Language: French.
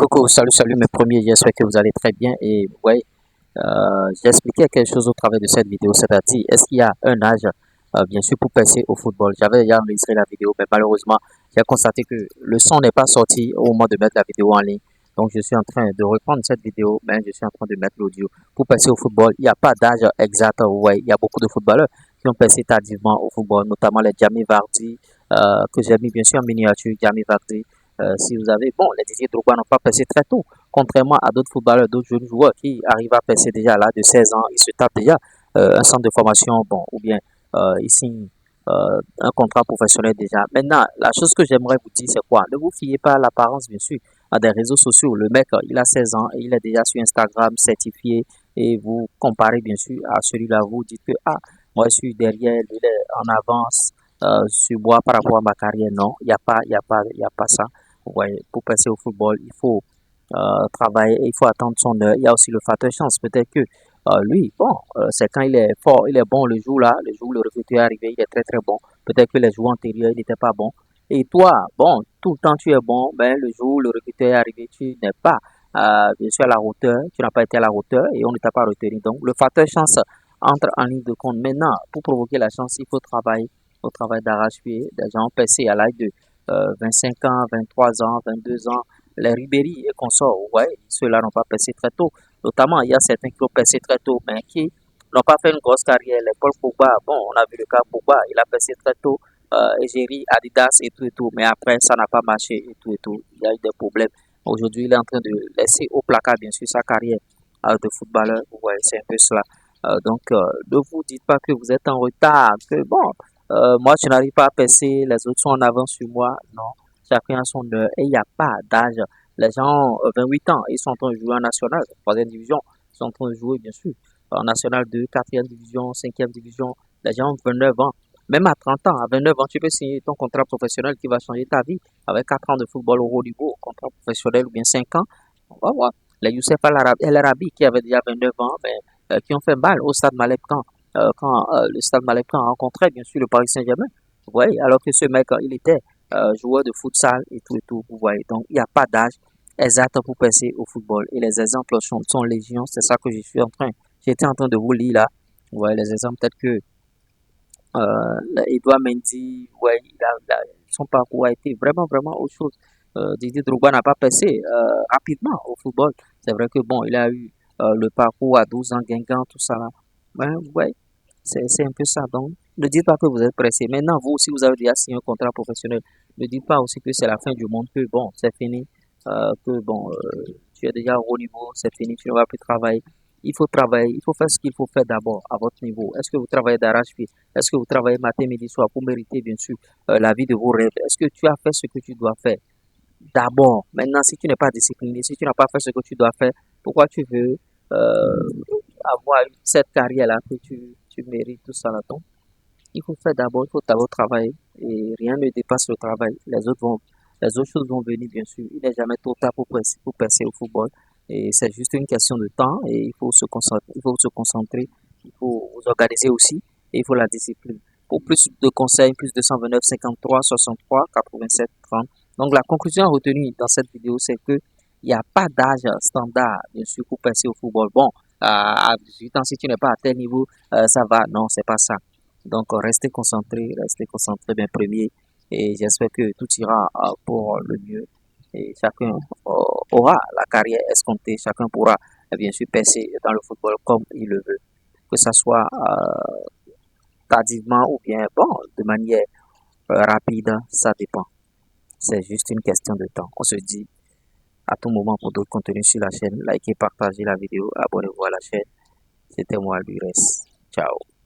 Coucou, salut mes premiers, j'espère que vous allez très bien et ouais, j'ai expliqué quelque chose au travers de cette vidéo, c'est-à-dire est-ce qu'il y a un âge, bien sûr, pour passer au football. J'avais déjà enregistré la vidéo, mais malheureusement, j'ai constaté que le son n'est pas sorti au moment de mettre la vidéo en ligne. Donc, je suis en train de reprendre cette vidéo, mais je suis en train de mettre l'audio. Pour passer au football, il n'y a pas d'âge exact. Ouais, il y a beaucoup de footballeurs qui ont passé tardivement au football, notamment les Jamie Vardy, que j'ai mis bien sûr en miniature, Jamie Vardy. Si vous avez, bon, les Didier Drogba n'ont pas passé très tôt, contrairement à d'autres footballeurs, d'autres jeunes joueurs qui arrivent à passer déjà à l'âge de 16 ans, ils se tapent déjà un centre de formation, bon, ou bien ils signent un contrat professionnel déjà. Maintenant, la chose que j'aimerais vous dire, c'est quoi? Ne vous fiez pas à l'apparence, bien sûr, à des réseaux sociaux. Le mec, il a 16 ans et il est déjà sur Instagram certifié et vous comparez, bien sûr, à celui-là. Vous dites que, ah, moi, je suis derrière, lui, il est en avance sur moi par rapport à ma carrière. Non, il y a pas ça. Vous voyez, pour passer au football, il faut travailler et il faut attendre son heure. Il y a aussi le facteur chance. Peut-être que lui, bon, c'est quand il est fort, il est bon le jour là, le jour où le recruteur est arrivé, il est très très bon. Peut-être que les jours antérieurs, il n'était pas bon. Et toi, bon, tout le temps tu es bon, ben le jour où le recruteur est arrivé, tu n'es pas bien sûr à la hauteur, tu n'as pas été à la hauteur et on ne t'a pas retenu. Donc le facteur chance entre en ligne de compte. Maintenant, pour provoquer la chance, il faut travailler au travail d'arrache-pied. Des gens ont percé à l'âge de 25 ans, 23 ans, 22 ans. Les Ribéry et consorts, ouais, ceux-là n'ont pas percé très tôt. Notamment, il y a certains qui ont percé très tôt, mais qui n'ont pas fait une grosse carrière. Les Paul Pogba, bon, on a vu le cas Pogba, il a percé très tôt. Égérie, Adidas et tout. Mais après, ça n'a pas marché et tout et tout. Il y a eu des problèmes. Aujourd'hui, il est en train de laisser au placard, bien sûr, sa carrière de footballeur. Ouais, c'est un peu cela. Donc, ne vous dites pas que vous êtes en retard, que bon, moi, je n'arrive pas à percer, les autres sont en avance sur moi. Non, chacun a son heure et il n'y a pas d'âge. Les gens ont 28 ans, ils sont en train de jouer en national, troisième division, ils sont en train de jouer, bien sûr, en national 2, quatrième division, cinquième division. Les gens ont 29 ans. Même à 30 ans, à 29 ans, tu peux signer ton contrat professionnel qui va changer ta vie avec 4 ans de football au haut niveau, contrat professionnel ou bien 5 ans. On va voir. Les Youssef El Arabi qui avait déjà 29 ans, mais qui ont fait mal au stade Malek quand le stade Malek a rencontré bien sûr le Paris Saint-Germain. Vous voyez, alors que ce mec, il était joueur de futsal et tout, vous voyez. Donc, il n'y a pas d'âge exact pour passer au football. Et les exemples sont légion, c'est ça que je suis en train, j'étais en train de vous lire là. Vous voyez, les exemples, peut-être que Edouard Mendy, ouais, son parcours a été vraiment autre chose. Didier Drogba n'a pas passé rapidement au football. C'est vrai que bon, il a eu le parcours à 12 ans, Guingamp, tout ça là. Ben, ouais, c'est un peu ça. Donc, ne dites pas que vous êtes pressé. Maintenant, vous aussi, vous avez déjà signé un contrat professionnel. Ne dites pas aussi que c'est la fin du monde, que bon, c'est fini, que bon, tu es déjà au haut niveau, c'est fini, tu ne vas plus travailler. Il faut travailler, il faut faire ce qu'il faut faire d'abord à votre niveau. Est-ce que vous travaillez d'arrache-pied? Est-ce que vous travaillez matin, midi, soir pour mériter, bien sûr, la vie de vos rêves? Est-ce que tu as fait ce que tu dois faire d'abord? Maintenant, si tu n'es pas discipliné, si tu n'as pas fait ce que tu dois faire, pourquoi tu veux avoir cette carrière-là que tu mérites, tout ça là? Donc, il faut faire d'abord, il faut d'abord travailler et rien ne dépasse le travail. Les autres choses vont venir, bien sûr. Il n'est jamais trop tard pour percer au football. Et c'est juste une question de temps et il faut se concentrer, il faut vous organiser aussi et il faut la discipline. Pour plus de conseils, plus de 129 53 63 87 30. Donc la conclusion retenue dans cette vidéo, c'est que il n'y a pas d'âge standard, bien sûr, pour passer au football. Bon, à 18 ans, si tu n'es pas à tel niveau, ça va. Non, c'est pas ça. Donc, restez concentrés bien premier et j'espère que tout ira pour le mieux et chacun aura la carrière escomptée, chacun pourra bien sûr percer dans le football comme il le veut, que ce soit tardivement ou bien bon, de manière rapide, ça dépend. C'est juste une question de temps. On se dit à tout moment pour d'autres contenus sur la chaîne, likez, partagez la vidéo, abonnez-vous à la chaîne. C'était moi, Lures. Ciao.